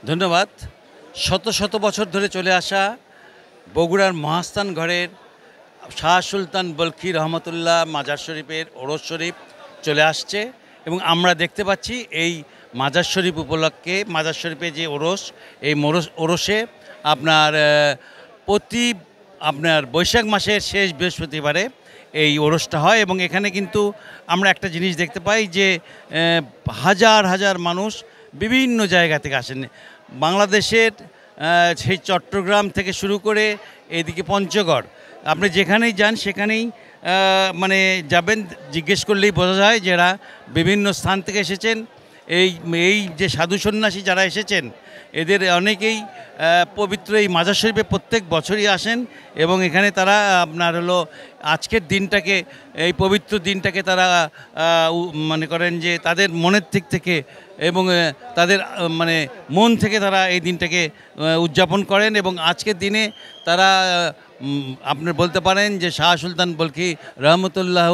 ধন্যবাদ। শত শত বছর ধরে চলে আসা বগুড়ার মহাস্থান ঘরের শাহ সুলতান বলখি রহমতুল্লাহ মাজার শরীফের ওরস শরীফ চলে আসছে এবং আমরা দেখতে পাচ্ছি এই মাজার শরীফ উপলক্ষে মাজার শরীফে যে ওরস এই ওরসে আপনার প্রতি বৈশাখ মাসের শেষ বৃহস্পতিবারে এই ওরসটা হয় এবং এখানে কিন্তু আমরা একটা জিনিস দেখতে পাই যে হাজার হাজার মানুষ বিভিন্ন জায়গা থেকে আসেন। বাংলাদেশের সেই চট্টগ্রাম থেকে শুরু করে এদিকে পঞ্চগড়, আপনি যেখানেই যান সেখানেই মানে যাবেন, জিজ্ঞেস করলেই বোঝা যায় যারা বিভিন্ন স্থান থেকে এসেছেন। এই যে সাধু সন্ন্যাসী যারা এসেছেন এদের অনেকেই পবিত্র এই মাজার শরীফে প্রত্যেক বছরই আসেন এবং এখানে তারা আপনার হলো আজকের দিনটাকে, এই পবিত্র দিনটাকে তারা মনে করেন যে তাদের মনের দিক থেকে এবং তাদের মানে মন থেকে তারা এই দিনটাকে উদযাপন করেন এবং আজকের দিনে তারা আপনার বলতে পারেন যে শাহ সুলতান বলখি রহমতুল্লাহ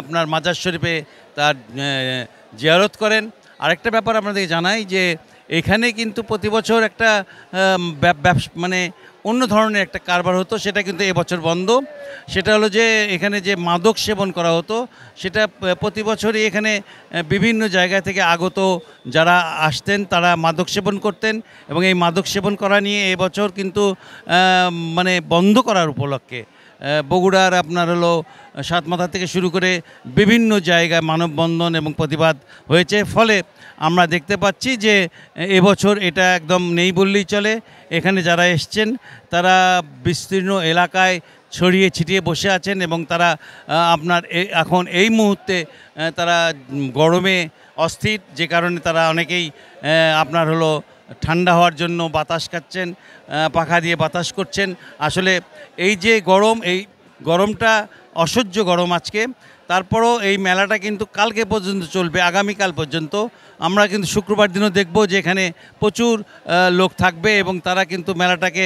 আপনার মাজার শরীফে তার জিয়ারত করেন। আরেকটা ব্যাপার আপনাদেরকে জানাই যে এখানে কিন্তু প্রতি বছর একটা মানে অন্য ধরনের একটা কারবার হতো, সেটা কিন্তু এবছর বন্ধ। সেটা হলো যে এখানে যে মাদক সেবন করা হতো সেটা প্রতি বছরই এখানে বিভিন্ন জায়গা থেকে আগত যারা আসতেন তারা মাদক সেবন করতেন এবং এই মাদক সেবন করা নিয়ে এবছর কিন্তু মানে বন্ধ করার উপলক্ষে বগুড়ার আপনার হলো সাতমাথা থেকে শুরু করে বিভিন্ন জায়গায় মানববন্ধন এবং প্রতিবাদ হয়েছে। ফলে আমরা দেখতে পাচ্ছি যে এবছর এটা একদম নেই বললেই চলে। এখানে যারা এসছেন তারা বিস্তীর্ণ এলাকায় ছড়িয়ে ছিটিয়ে বসে আছেন এবং তারা আপনার এখন এই মুহূর্তে তারা গরমে অস্থির, যে কারণে তারা অনেকেই আপনার হলো ঠান্ডা হওয়ার জন্য বাতাস খাচ্ছেন, পাখা দিয়ে বাতাস করছেন। আসলে এই যে গরম, এই গরমটা অসহ্য গরম আজকে। তারপরও এই মেলাটা কিন্তু কালকে পর্যন্ত চলবে, আগামীকাল পর্যন্ত। আমরা কিন্তু শুক্রবার দিনও দেখব যে এখানে প্রচুর লোক থাকবে এবং তারা কিন্তু মেলাটাকে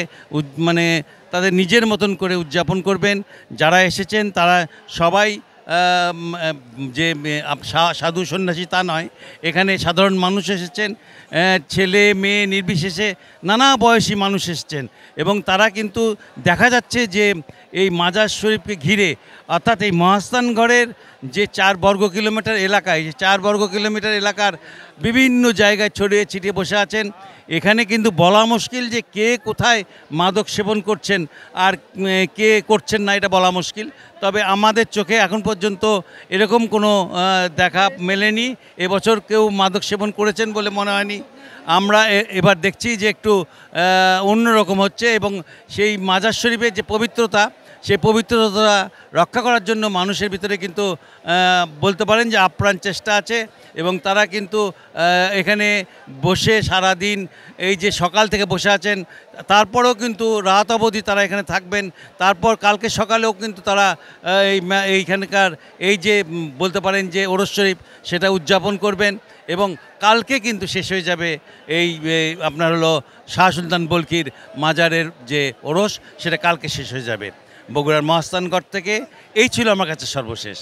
মানে তাদের নিজের মতন করে উদযাপন করবেন। যারা এসেছেন তারা সবাই যে সাধু সন্ন্যাসী তা নয়, এখানে সাধারণ মানুষ এসেছেন, ছেলে মেয়ে নির্বিশেষে নানা বয়সী মানুষ এসেছেন এবং তারা কিন্তু দেখা যাচ্ছে যে এই মাজার শরীফকে ঘিরে অর্থাৎ এই মহাস্থানগড়ের যে 4 বর্গ কিলোমিটার এলাকায়, যে 4 বর্গ কিলোমিটার এলাকার বিভিন্ন জায়গায় ছড়িয়ে ছিটিয়ে বসে আছেন। এখানে কিন্তু বলা মুশকিল যে কে কোথায় মাদক সেবন করছেন আর কে করছেন না, এটা বলা মুশকিল। তবে আমাদের চোখে এখন পর্যন্ত এরকম কোনো দেখা মেলেনি। এবছর কেউ মাদক সেবন করেছেন বলে মনে হয়নি। আমরা এবার দেখছি যে একটু অন্যরকম হচ্ছে এবং সেই মাজার শরীফের যে পবিত্রতা, সেই পবিত্রতা রক্ষা করার জন্য মানুষের ভিতরে কিন্তু বলতে পারেন যে আপ্রাণ চেষ্টা আছে এবং তারা কিন্তু এখানে বসে সারাদিন এই যে সকাল থেকে বসে আছেন, তারপরেও কিন্তু রাত অবধি তারা এখানে থাকবেন। তারপর কালকে সকালেও কিন্তু তারা এইখানকার এই যে বলতে পারেন যে ওরস শরীফ সেটা উদযাপন করবেন এবং কালকে কিন্তু শেষ হয়ে যাবে এই আপনার হলো শাহ সুলতান বলখির মাজারের যে ওরস, সেটা কালকে শেষ হয়ে যাবে। বগুড়ার মহাস্থানগড় থেকে এই ছিল আমার কাছে সর্বশেষ।